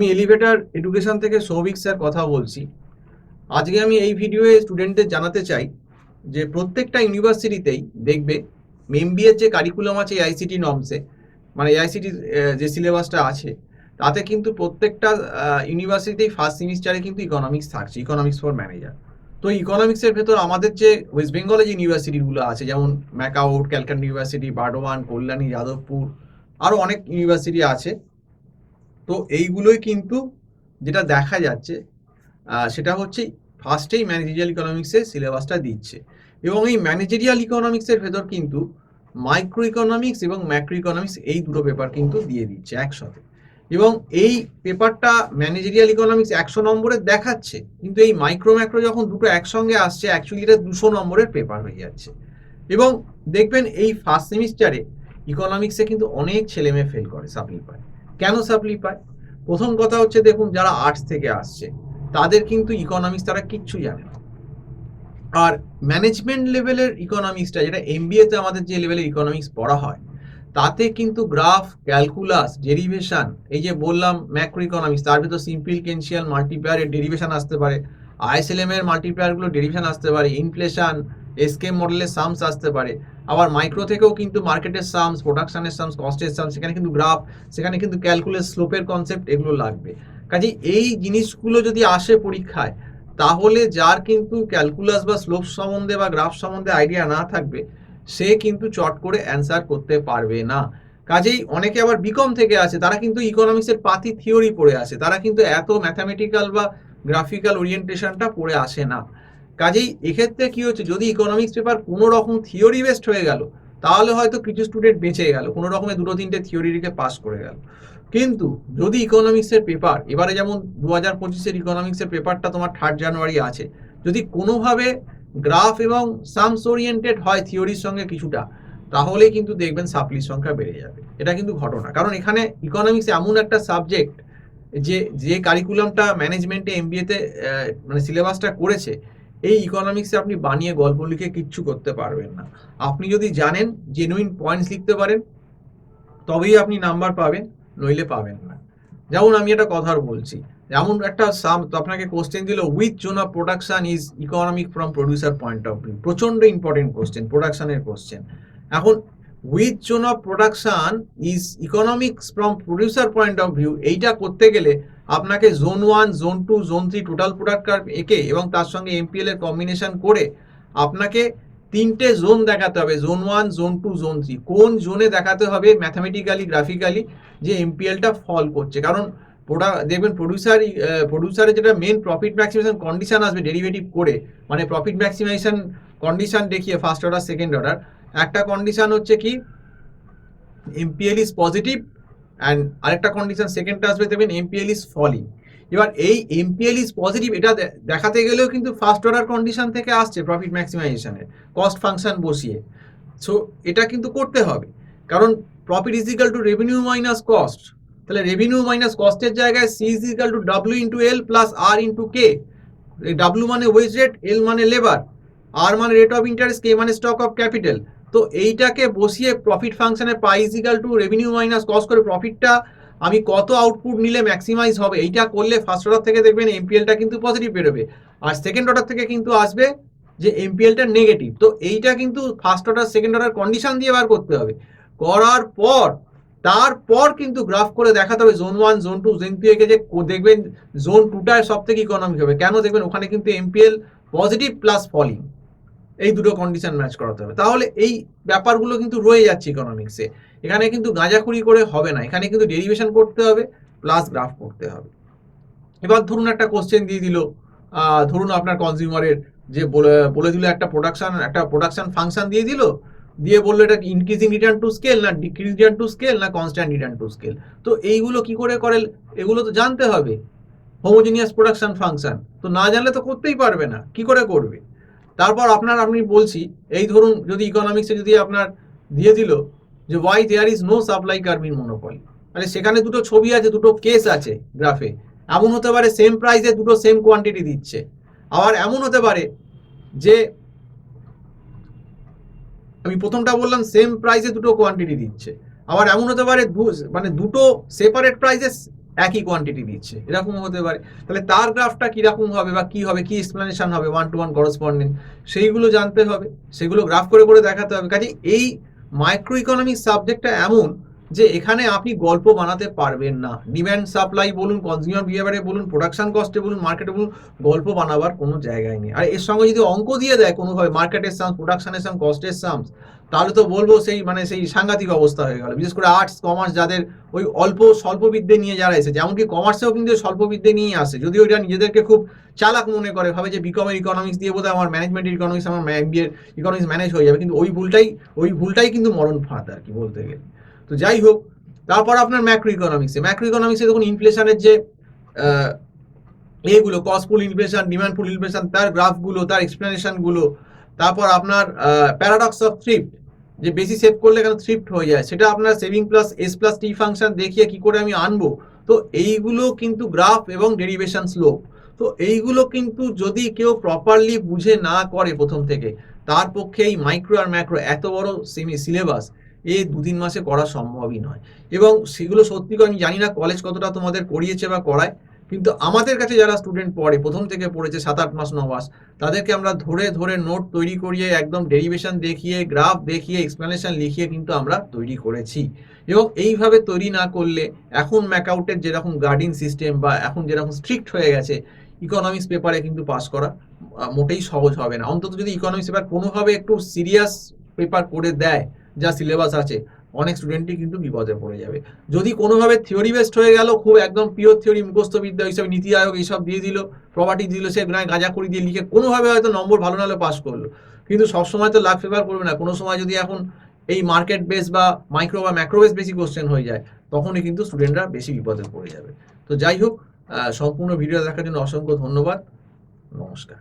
আমি elevator education থেকে Souvik sir কথা বলছি। আজকে আমি এই ভিডিওয়ে স্টুডেন্টদের জানাতে চাই যে প্রত্যেকটা ইউনিভার্সিটিতেই দেখবে এমবিএর যে কারিকুলাম আছে এআইসিটি নর্মসে, মানে এআইসিটি যে সিলেবাসটা আছে তাতে কিন্তু প্রত্যেকটা ইউনিভার্সিটিতেই ফার্স্ট সেমিস্টারে কিন্তু ইকোনমিক্স থাকছে, ইকোনমিক্স ফর ম্যানেজার। তো ইকোনমিক্সের ভেতর আমাদের যে ওয়েস্ট বেঙ্গলে যে ইউনিভার্সিটিগুলো আছে, যেমন ম্যাকাউট, ক্যালকাটা ইউনিভার্সিটি, বার্ডওয়ান, কল্যাণী, যাদবপুর, আরও অনেক ইউনিভার্সিটি আছে। তো এইগুলোই কিন্তু যেটা দেখা যাচ্ছে সেটা হচ্ছে ফার্স্টেই ম্যানেজেরিয়াল ইকোনমিক্সের সিলেবাসটা দিচ্ছে, এবং এই ম্যানেজেরিয়াল ইকোনমিক্সের ভেতর কিন্তু মাইক্রো ইকোনমিক্স এবং ম্যাক্রো ইকোনমিক্স এই দুটো পেপার কিন্তু দিয়ে দিচ্ছে একসাথে। এবং এই পেপারটা ম্যানেজেরিয়াল ইকোনমিক্স 100 নম্বরের দেখাচ্ছে, কিন্তু এই মাইক্রো ম্যাক্রো যখন দুটো একসঙ্গে আসছে অ্যাকচুয়ালি এটা 200 নম্বরের পেপার হয়ে যাচ্ছে। এবং দেখবেন এই ফার্স্ট সেমিস্টারে ইকোনমিক্সে কিন্তু অনেক ছেলে মেয়ে ফেল করে, সাপ্লি পায়। কেন সাপ্লি পায়? প্রথম কথা হচ্ছে, দেখুন যারা আর্টস থেকে আসছে তাদের কিন্তু ইকোনমিক্স তারা কিচ্ছু জানে না। আর ম্যানেজমেন্ট লেভেলের ইকোনমিক্সটা, যেটা এমবিএতে আমাদের যে লেভেলের ইকোনমিক্স পড়া হয়, তাতে কিন্তু গ্রাফ, ক্যালকুলাস, ডেরিভেশন, এই যে বললাম ম্যাক্রো ইকোনমিক্স, তার ভিতর সিম্পলিকেনশিয়াল মাল্টিপ্লায়ারের ডেরিভেশন আসতে পারে, আইএসএলএম এর মাল্টিপ্লায়ারগুলো ডেরিভেশন আসতে পারে, ইনফ্লেশন, এসকেএম মডেলের সামস আসতে পারে। আবার মাইক্রো থেকেও কিন্তু মার্কেটের সামস, প্রোডাকশনের সামস, কস্টের সামস, সেখানে কিন্তু গ্রাফ, সেখানে কিন্তু ক্যালকুলাস, স্লোপের কনসেপ্ট, এগুলো লাগবে। কাজেই এই জিনিসগুলো যদি আসে পরীক্ষায়, তাহলে যার কিন্তু ক্যালকুলাস বা স্লোপ সম্বন্ধে বা গ্রাফ সম্বন্ধে আইডিয়া না থাকবে, সে কিন্তু চট করে অ্যান্সার করতে পারবে না। কাজেই অনেকে আবার বিকম থেকে আছে, তারা কিন্তু ইকোনমিক্সের পাতি থিওরি পড়ে আসে, তারা কিন্তু এত ম্যাথামেটিক্যাল বা গ্রাফিক্যাল ওরিয়েন্টেশনটা পড়ে আসে না। কাজেই এক্ষেত্রে কি হচ্ছে, যদি ইকোনমিক্স পেপার কোনো রকম থিওরি বেসড হয়ে গেল, তাহলে হয়তো কিছু স্টুডেন্ট বেঁচে গেল, কোনো রকমের দুটো তিনটে থিওরি রেখে পাস করে গেল। কিন্তু যদি ইকোনমিক্সের পেপার, এবারে যেমন 2025-এর ইকোনমিক্সের পেপারটা তোমার 3 জানুয়ারি আছে, যদি কোনোভাবে গ্রাফ এবং সামস ওরিয়েন্টেড হয় থিওরির সঙ্গে কিছুটা, তাহলে কিন্তু দেখবেন সাপ্লির সংখ্যা বেড়ে যাবে। এটা কিন্তু ঘটনা, কারণ এখানে ইকোনমিক্স এমন একটা সাবজেক্ট যে যে কারিকুলামটা ম্যানেজমেন্টে এমবিএতে মানে সিলেবাসটা করেছে, এই ইকোনমিক্সে আপনি বানিয়ে গল্প লিখে কিচ্ছু করতে পারবেন না। আপনি যদি জানেন, জেনুইন পয়েন্টস লিখতে পারেন, তবেই আপনি নাম্বার পাবেন, নইলে পাবেন না। যেমন আমি একটা কথা বলছি, যেমন একটা আপনাকে কোশ্চেন দিল, with zone of production is economic from producer point of view, প্রচন্ড ইম্পর্টেন্ট কোশ্চেন, প্রোডাকশনের কোশ্চেন। এখন with zone of production is economics from producer point of view, এইটা করতে গেলে আপনাকে zone 1, zone 2, zone 3 total product curve এঁকে এবং তার সঙ্গে এমপিএল এর কম্বিনেশন করে আপনাকে 3টে জোন দেখাতে হবে, জোন 1, জোন 2, জোন 3। কোন জোনে দেখাতে হবে ম্যাথামেটিক্যালি, গ্রাফিক্যালি, যে এমপিএলটা ফল করছে। কারণ দেখবেন প্রডিউসারের যেটা মেন প্রফিট ম্যাক্সিমাইজেশন কন্ডিশন আসবে ডেরিভেটিভ করে, মানে প্রফিট ম্যাক্সিমাইজেশন কন্ডিশন দেখিয়ে ফার্স্ট অর্ডার, সেকেন্ড অর্ডার, একটা কন্ডিশন হচ্ছে কি এমপিএল ইজ পজিটিভ, অ্যান্ড আরেকটা কন্ডিশন সেকেন্ডটা আসবে, দেখবেন এমপিএল ইজ ফলিং। এবার এই এমপিএল ইজ পজিটিভ এটা দেখাতে গেলেও কিন্তু ফার্স্ট অর্ডার কন্ডিশন থেকে আসছে প্রফিট ম্যাক্সিমাইজেশনের কস্ট ফাংশন বসিয়ে। সো এটা কিন্তু করতে হবে, কারণ profit is equal to revenue minus cost. তাহলে রেভিনিউ মাইনাস কস্টের জায়গায় C is equal to W into L plus R into K. W মানে ওয়েজ রেট, এল মানে লেবার, আর মানে রেট অফ ইন্টারেস্ট, কে মানে স্টক অফ ক্যাপিটাল। তো এইটাকে বসিয়ে প্রফিট ফাংশনে pi is equal to revenue minus cost করে প্রফিটটা আমি কত আউটপুট নিলে ম্যাক্সিমাইজ হবে, এইটা করলে ফার্স্ট অর্ডার থেকে দেখবেন এমপিএলটা কিন্তু পজিটিভ বেরোবে, আর সেকেন্ড অর্ডার থেকে কিন্তু আসবে যে এমপিএলটা নেগেটিভ। তো এইটা কিন্তু first order, second order condition দিয়ে বার করতে হবে। করার পর তারপর কিন্তু গ্রাফ করে দেখাতে হবে জোন 1, জোন 2, জোন 3 একে, যে দেখবেন জোন 2টায় সব থেকে ইকোনমিক হবে। কেন? দেখবেন ওখানে কিন্তু এমপিএল পজিটিভ প্লাস ফলিং, এই দুটো কন্ডিশন ম্যাচ করাতে হবে। তাহলে এই ব্যাপারগুলো কিন্তু রয়ে যাচ্ছে ইকোনমিক্সে। এখানে কিন্তু গাঁজাখুরি করে হবে না, এখানে কিন্তু ডেরিভেশন করতে হবে প্লাস গ্রাফ করতে হবে। এবার ধরুন একটা কোশ্চেন দিয়ে দিল, ধরুন আপনার কনজিউমারের যে বলে দিল একটা প্রোডাকশন ফাংশন দিয়ে দিল, দিয়ে বললো এটা ইনক্রিজিং রিটার্ন টু স্কেল না ডিক্রিজিং রিটার্ন টু স্কেল না কনস্ট্যান্ট রিটার্ন টু স্কেল। তো এইগুলো কি করে করে, এগুলো তো জানতে হবে। হোমোজিনিয়াস প্রোডাকশন ফাংশন তো না জানলে তো করতেই পারবে না, কি করে করবে? তারপর আমি বলছি, এই ধরুন যদি ইকোনমিক্সে যদি আপনার দিয়ে দিল যে why there is no supply curve in monopoly, মানে সেখানে দুটো ছবি আছে, দুটো কেস আছে গ্রাফে। এমন হতে পারে সেম প্রাইসে দুটো সেম কোয়ান্টিটি দিচ্ছে, আবার এমন হতে পারে যে আমি প্রথমটা বললাম সেম প্রাইসে দুটো কোয়ান্টিটি দিচ্ছে, আবার এমন হতে পারে মানে দুটো সেপারেট প্রাইসে একই কোয়ান্টিটি দিচ্ছে, এরকম হতে পারে। তাহলে তার গ্রাফটা কিরকম হবে বা কি হবে, কি এক্সপ্লেনেশন হবে, 1-to-1 করসপন্ডেন্ট, সেইগুলো জানতে হবে, সেগুলো গ্রাফ করে করে দেখাতে হবে। কাজে এই মাইক্রো ইকোনমিক সাবজেক্টটা এমন যে এখানে আপনি গল্প বানাতে পারবেন না। ডিম্যান্ড সাপ্লাই বলুন, কনজিউমার বিহেভিয়ারে বলুন, প্রোডাকশন কস্টে বলুন, মার্কেটে বলুন, গল্প বানাবার কোনো জায়গায় নেই। আর এর সঙ্গে যদি অঙ্ক দিয়ে দেয় কোনোভাবে, মার্কেটের সামস, প্রোডাকশনের সাম, কস্টের সামস, তাহলে তো বলবো সেই সাংঘাতিক অবস্থা হয়ে গেল। বিশেষ করে আর্টস কমার্স যাদের ওই অল্প স্বল্প বিদ্যে নিয়ে যারা এসেছে, এমনকি কমার্সেও কিন্তু স্বল্প বিদ্যে নিয়ে আসে, যদিও ওইটা নিজেদেরকে খুব চালাক মনে করে, ভাবে যে বিকমের ইকোনমিক্স দিয়ে বোধহয় আমার ম্যানেজমেন্ট ইকোনমিক্স, আমার এমবিএর ইকোনমিক্স ম্যানেজ হয়ে যাবে। কিন্তু ওই ভুলটাই কিন্তু মরণ ফাঁদ আর কি বলতে গেলে। তো যাই হোক, তারপর আপনার ম্যাক্রো ইকোনমিক্সে দেখুন ইনফ্লেশনের যে এগুলো, কস্ট পুল ইনফ্লেশন, ডিমান্ড পুল ইনফ্লেশন, তার গ্রাফগুলো, তার এক্সপ্লেনেশনগুলো, তারপর আপনার প্যারাডক্স অফ থ্রিফট, যে বেশি সেভ করলে কেন থ্রিফট হয়ে যায়, সেটা আপনার সেভিং প্লাস এস প্লাস টি ফাংশন দেখিয়ে কি করে আমি আনবো। তো এইগুলো কিন্তু গ্রাফ এবং ডেরিভেশন স্লোপ। তো এইগুলো কিন্তু যদি কেউ প্রপারলি বুঝে না করে প্রথম থেকে, তার পক্ষে এই মাইক্রো আর ম্যাক্রো এত বড় সিলেবাস এই 2-3 মাসে করা সম্ভবই নয়। এবং সেগুলো সত্যি করে আমি জানি না কলেজ কতটা তোমাদের করিয়েছে বা করায়, কিন্তু আমাদের কাছে যারা স্টুডেন্ট পড়ে, প্রথম থেকে পড়েছে 7-8 মাস 9 মাস, তাদেরকে আমরা ধরে ধরে নোট তৈরি করিয়ে, একদম ডেরিভেশন দেখিয়ে, গ্রাফ দেখিয়ে, এক্সপ্লেনেশন লিখিয়ে কিন্তু আমরা তৈরি করেছি। এবং এইভাবে তৈরি না করলে এখন ম্যাকআউটের যেরকম গার্ডিং সিস্টেম বা এখন যেরকম স্ট্রিক্ট হয়ে গেছে, ইকোনমিক্স পেপারে কিন্তু পাস করা মোটেই সহজ হবে না। অন্তত যদি ইকোনমিক্স পেপার কোনোভাবে একটু সিরিয়াস পেপার করে দেয়, যা সিলেবাস আছে, অনেক স্টুডেন্টই কিন্তু বিপদে পড়ে যাবে। যদি কোনোভাবে থিওরি বেসড হয়ে গেল, খুব একদম পিওর থিওরি, মুখস্থ বিদ্যা, এইসব নীতি আয়োগ এইসব দিয়ে দিল, প্রপার্টি দিল, সে গাঁজা করি দিয়ে লিখে কোনোভাবে হয়তো নম্বর ভালো নাহলে পাস করলো, কিন্তু সবসময় তো লাখ ফেভার করবে না। কোনো সময় যদি এখন এই মার্কেট বেস বা মাইক্রো বা ম্যাক্রো বেস বেশি কোশ্চেন হয়ে যায়, তখনই কিন্তু স্টুডেন্টরা বেশি বিপদে পড়ে যাবে। তো যাই হোক, সম্পূর্ণ ভিডিও দেখার জন্য অসংখ্য ধন্যবাদ। নমস্কার।